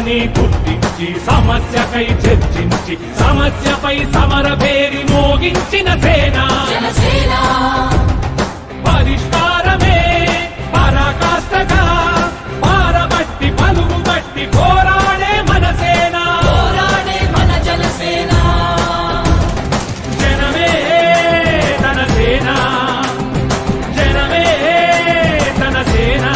సమస్యని గుర్తించి సమస్యకై చర్చించి సమస్యపై సమర పేరి మోగించిన సేన పరిష్కారమే పరాకాష్ఠగా పారబట్టి పలుగుబట్టి పోరాడే మన సేన మన జనసేన జనమే తన సేన జనమే తన సేన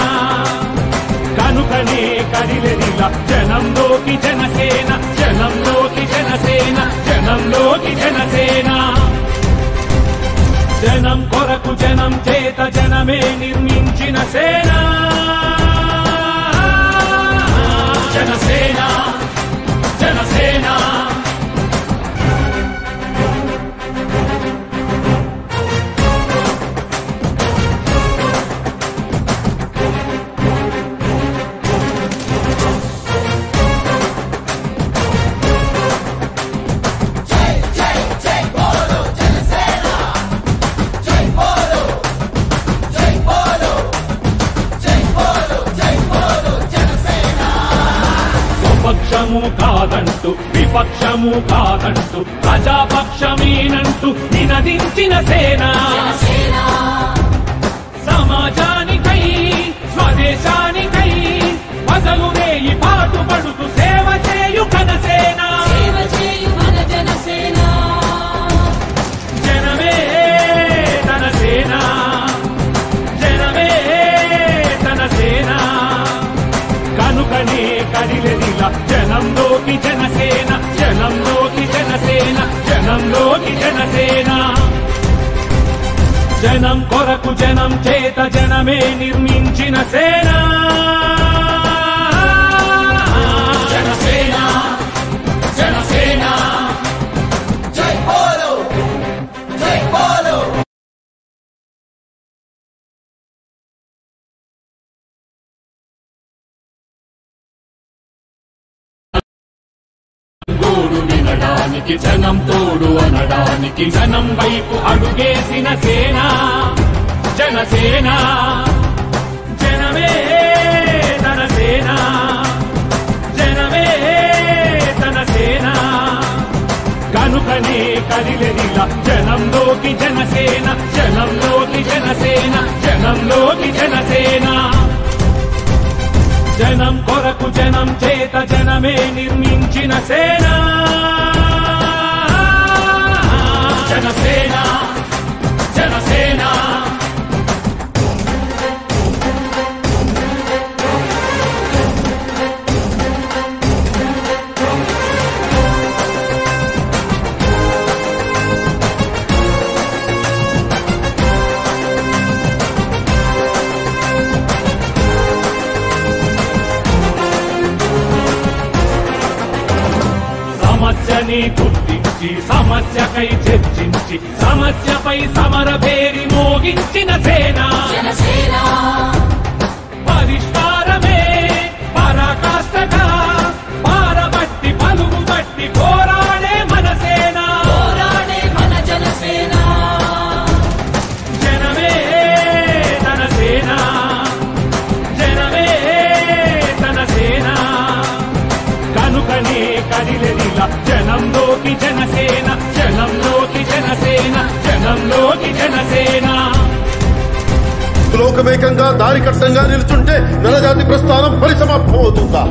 కనుకనే కదిలెదిలా జనంలోకి జనసేన జనంలోకి జనసేన జనంలోకి జనసేన జనం కొరకు జనం చేత జనమే నిర్మించిన సేన జనసేన జనసేన పక్షము కాదంటూ విపక్షము కాదంటూ ప్రజాపక్షమేనంటూ నినదించిన సేన సమాజానికై స్వదేశానికై పదలు వేయి పాటుపడుతూ సేవ చేయు కనసేన జనమే తన సేన జనమే తన సేన కనుకనే కదిలెదిలా జనంలోకి జనసేన జనంలోకి జనసేన జనంలోకి జనసేన జనం కొరకు జనం చేత జనమే నిర్మించిన సేన జనసేన జనసేన జై బోలో జై బోలో గోడు వినడానికి జనం తోడు అనడానికి జనం వైపు అడుగేసిన సేన జనసేన జనమే తన సేన జనమే తన సేన కనుకనే కదిలెదిలా జనంలోకి జనసేన జనంలోకి జనసేన జనంలోకి జనసేన జనం కొరకు జనం చేత జనమే నిర్మించిన సేన జనసేన జనసేన సమస్యని గుర్తించి సమస్యకై చర్చించి సమస్యపై సమర పేరి మోగించిన సేన పరిష్కారమే పరాకాష్ఠగా పారబట్టి పలుగుబట్టి పోరాడే మన సేన మన జనసేన జనమే తన సేన జనమే తన సేన కనుకనే కదిలెదిలా జనంలోకి జనసేన జనంలోకి జనసేన జనంలోకి జనసేన లోకమేకంగా దారి కట్టంగా నిలుచుంటే నరజాతి ప్రస్థానం పరిసమాప్తమవుతుందా?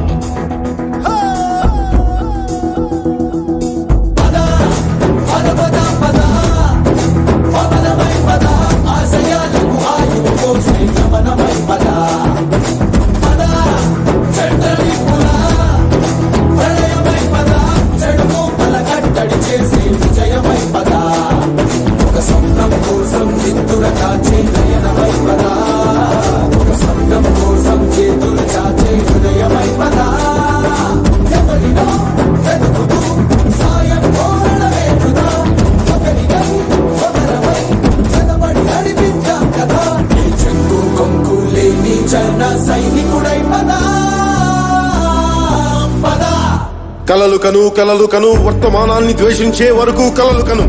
కలలు కను కలలు కను వర్తమానాన్ని ద్వేషించే వరకు కలలు కను,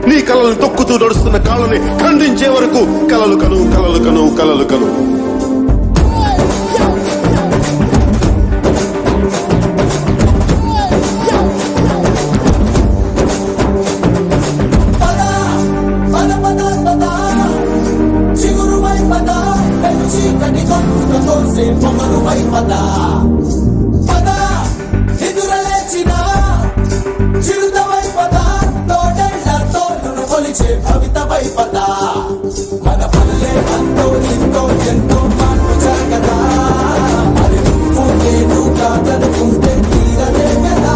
నీ కలలను తొక్కుతూ నడుస్తున్న కాళ్ళని ఖండించే వరకు కలలు కను కలలు కను కలలు కను. కోసే పొగరు వైపద పద ఎదురలేచిన చిరుత వైపద తోడెళ్ళ తోడును కొలిచే భవిత వైపద మన పల్లె అంతో ఇంతో ఎంతో మార్పు జరగదా మరి నువ్వు నేను కాదనుకుంటే తీరలే కదా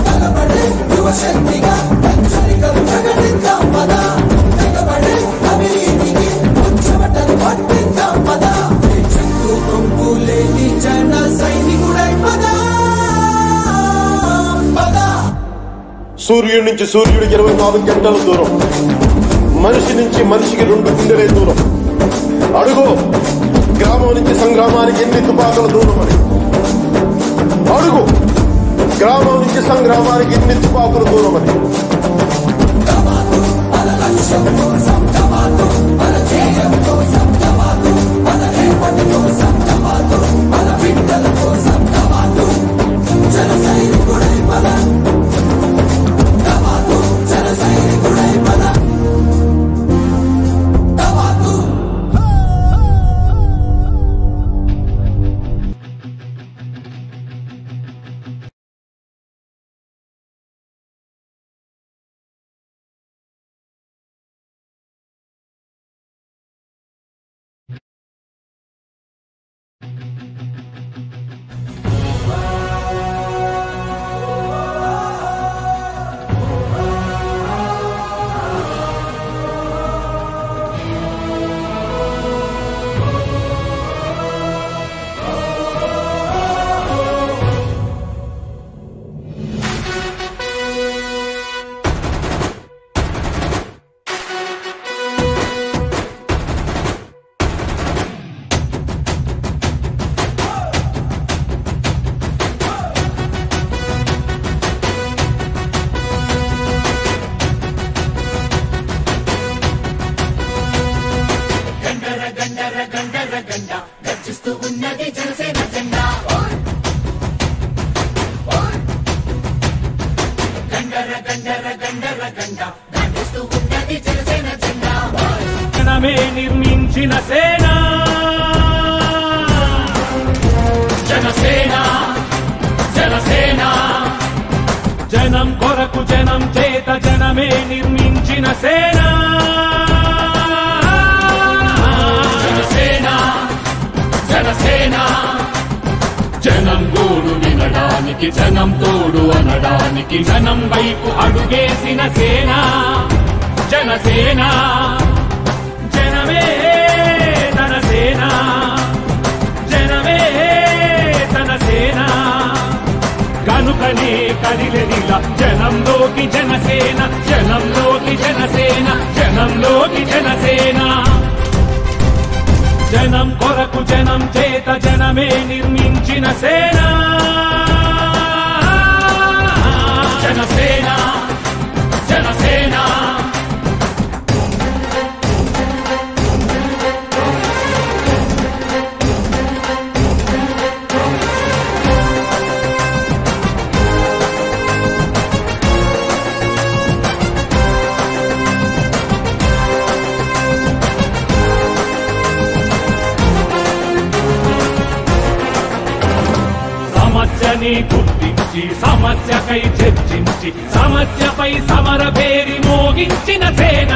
కలబడే యువశక్తిగా హెచ్చరికలు ప్రకటిద్దాం పద తెగబడే అవినీతికి ఉచ్చబట్టలు పట్టిద్దాం పద చెక్కు కొంగు లేని జన సైనికుడై పద పద. సూర్యుడి నుంచి సూర్యుడికి 24 గంటల దూరం, మనిషి నుంచి మనిషికి 2 గుండెలే దూరం. అడుగు గ్రామం నుంచి సంగ్రామానికి ఎన్ని తుపాకుల దూరం అని. అడుగు గ్రామం నుంచి సంగ్రామానికి ఎన్ని తుపాకుల దూరం అని. జనమే నిర్మించిన సేన జనసేన జనసేన జనం కొరకు జనం చేత జనమే నిర్మించిన సేన జనసేన జనసేన జనం గోడు వినడానికి జనం తోడు అనడానికి జనం వైపు అడుగేసిన సేన జనసేన జనమే తన సేన జనమే తన సేన కనుకనే కదిలెదిలా జనంలోకి జనసేన జనంలోకి జనసేన జనంలోకి జనసేన జనం కొరకు జనం చేత జనమే నిర్మించిన సేన జనసేన జనసేన సమస్యని గుర్తించి సమస్యకై చర్చించి సమస్యపై సమర పేరి మోగించిన సేన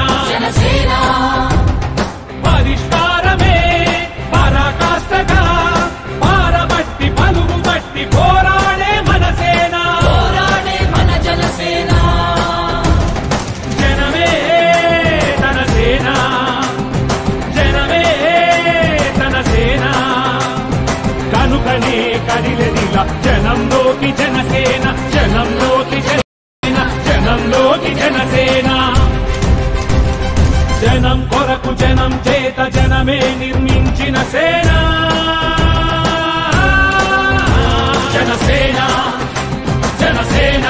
పరిష్కారమే పరాకాష్ఠగా పారబట్టి పలుగు బట్టి పోరాడే మన సేన మన జనసేన జనమే తన సేన జనమే తన సేన కనుకనే కదిలెదిలా జనంలోకి జనసేన జనంలోకి జనసేన జనంలోకి జనసేన జనం కొరకు జనం చేత జనమే నిర్మించిన సేన జనసేన జనసేన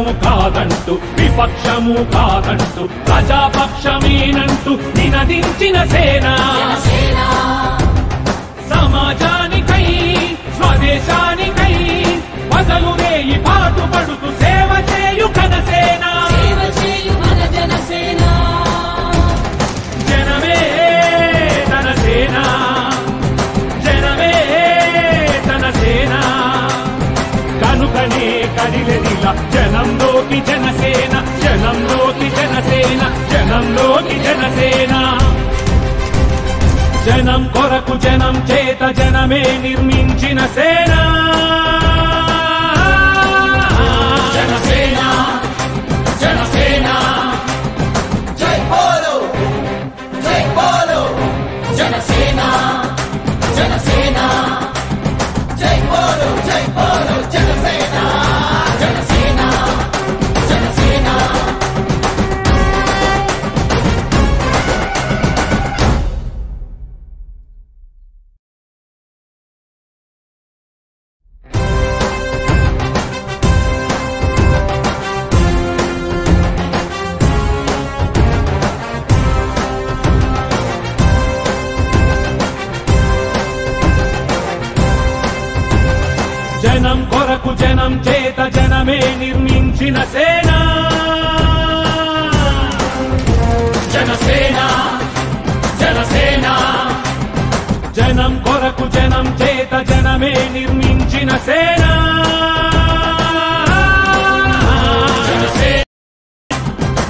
విపక్షము కాదంటూ విపక్షము కాదంటూ ప్రజాపక్షమేనంటూ నినదించిన సేన సమాజానికై స్వదేశానికై పదలు రేయి పాటుపడుతూ సేవ చేయు ఘనసేన జనమే తన సేన జనమే తన సేన కనుకనే కదిలెదిలా జనంలోకి జనసేన జనంలోకి జనసేన జనంలోకి జనసేన జనం కొరకు జనం చేత జనమే నిర్మించిన సేన జనసేన జనసేన జై బోలో జనసేన జనసేన జై బోలో జనసేన జనసేన జనసేన జనం కొరకు జనం చేత జనమే నిర్మించిన సేన జనసేన జనసేన జనం కొరకు జనం చేత జనమే నిర్మించిన సేన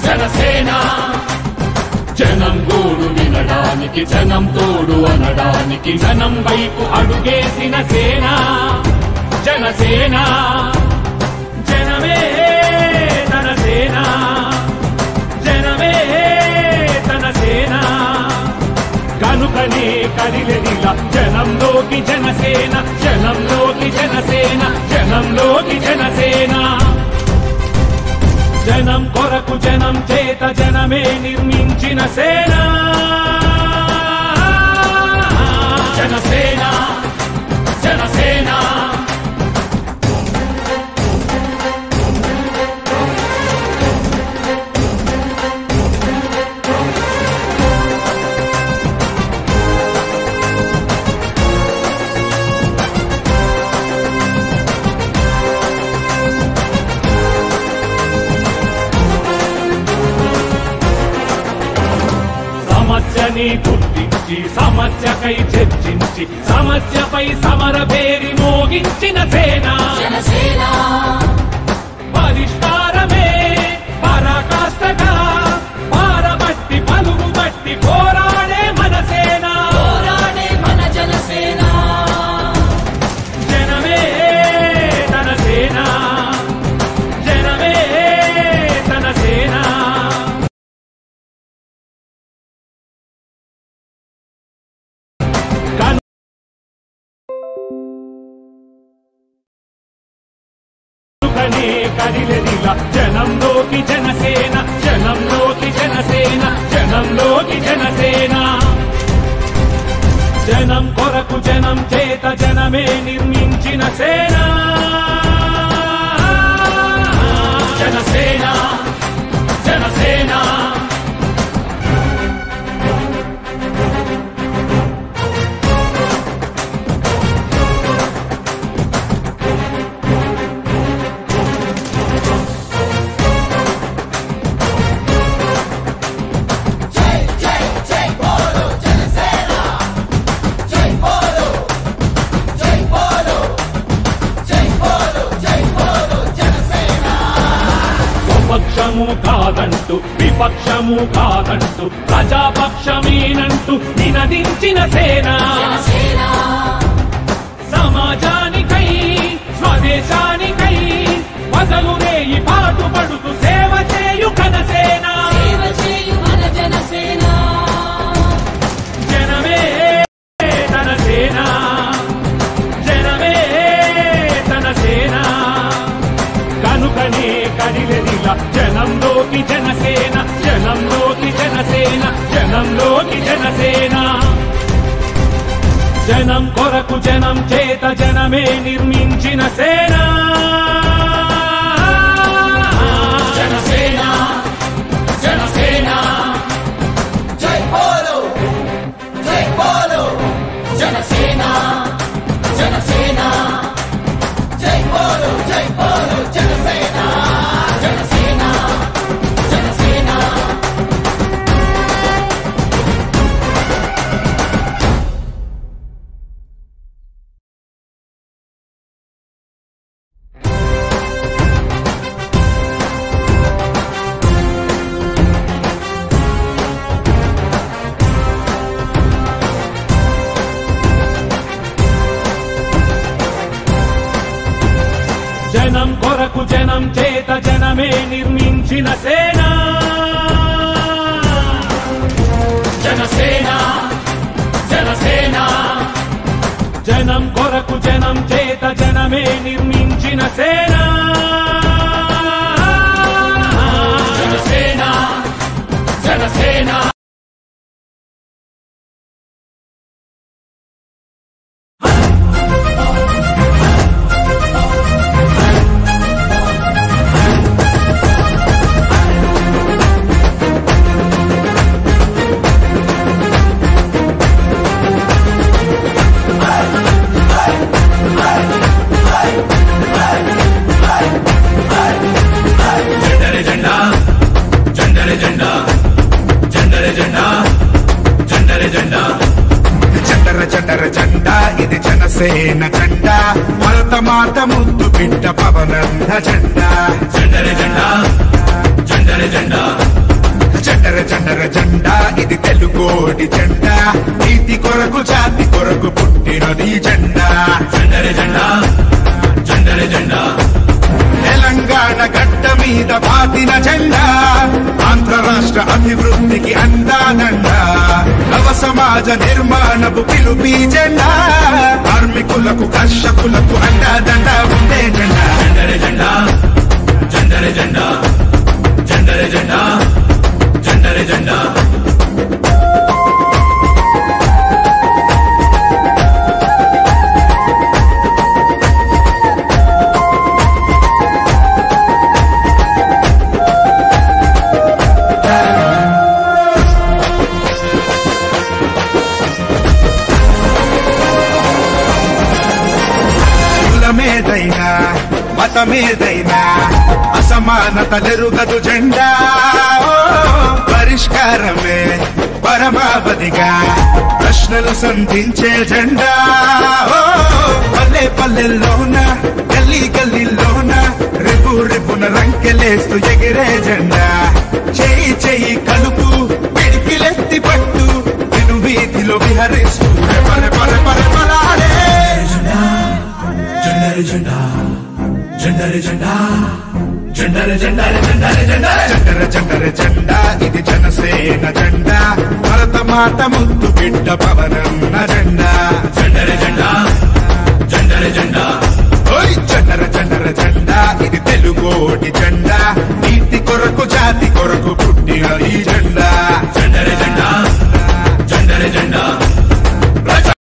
జనసేన జనం గోడు వినడానికి జనం తోడు అనడానికి జనం వైపు అడుగేసిన సేన జనసేన జనమే తన సేన జనమే తన సేన కనుకనే కదిలెదిలా జనంలోకి జనసేన జనంలోకి జనసేన జనంలోకి జనసేన జనం కొరకు జనం చేత జనమే నిర్మించిన సేన జనసేన జనసేన సమస్యని గుర్తించి సమస్యకై చర్చించి సమస్యపై సమర పేరి మోగించిన సేన జనసేన పరిష్కారమే పరాకాష్ఠగా పారబట్టి పలుగు బట్టి పోరాడే మన సేన పోరాడే మన జనసేన జనమే తన సేన జనమే తన సేన కదిలెదిలా జనంలోకి జనసేన జనంలోకి జనసేన జనంలోకి జనసేన జనం కొరకు జనం చేత జనమే నిర్మించిన సేన జనసేన జనసేన విపక్షము కాదంటూ విపక్షము కాదంటూ ప్రజాపక్షమేనంటూ నినదించిన సేన సమాజానికై స్వదేశానికై పదలు రేయి పాటుపడుతూ సేవ చేయు ఘనసేన జనమే తన సేన జనమే తన సేన కనుకనే కదిలెదిలా జనంలోకి జనసేన జనంలోకి జనసేన జనంలోకి జనసేన జనం కొరకు జనం చేత జనమే నిర్మించిన సేన జనసేన జనసేన జై బోలో జనసేన జనసేన జనసేన జనం కొరకు జనం చేత జనమే నిర్మించిన సేన జనసేన జనసేన జనం కొరకు జనం చేత జనమే నిర్మించిన సేన జనసేన జనసేన జెండర జెండా ఇది జనసేన జెండా భరత మాత ముద్దు బిడ్డ పవనన్న జెండా జెండర జెండా జెండర జెండా ఇది తెలుగోడి జెండా నీతి కొరకు జాతి కొరకు పుట్టినది జెండా జెండర జెండా తెలంగాణ గడ్డ మీద పాతిన జెండా ఆంధ్ర రాష్ట్ర అభివృద్ధికి అందాదండా నవ సమాజ నిర్మాణపు పిలుపి జెండా కార్మికులకు కర్షకులకు అండాదండ ఉండే జెండా జెండర జెండా జెండర జెండా జెండర జెండా జెండర జెండా కులమేదైనా మతమేదైనా అసమానతలెరుగదు జెండా పరిష్కారమే పరమావధిగా ప్రశ్నలు సంధించే జెండా పల్లె పల్లెల్లోన గల్లీ గల్లీలోన రేపు రేపున రంకెలేస్తూ ఎగిరే జెండా చెయ్యి చెయ్యి కలుపు పిడికిలెత్తి పట్టు నిన్ను వీధిలో విహరిస్తూ పరపరపరపరాడే జెండర జెండా జెండర జెండా జెండర జెండర జెండర జెండర జెండర జెండా ఇది జనసేన జెండా భరత మాత ముద్దు బిడ్డ పవనన్న జెండా జెండర జెండా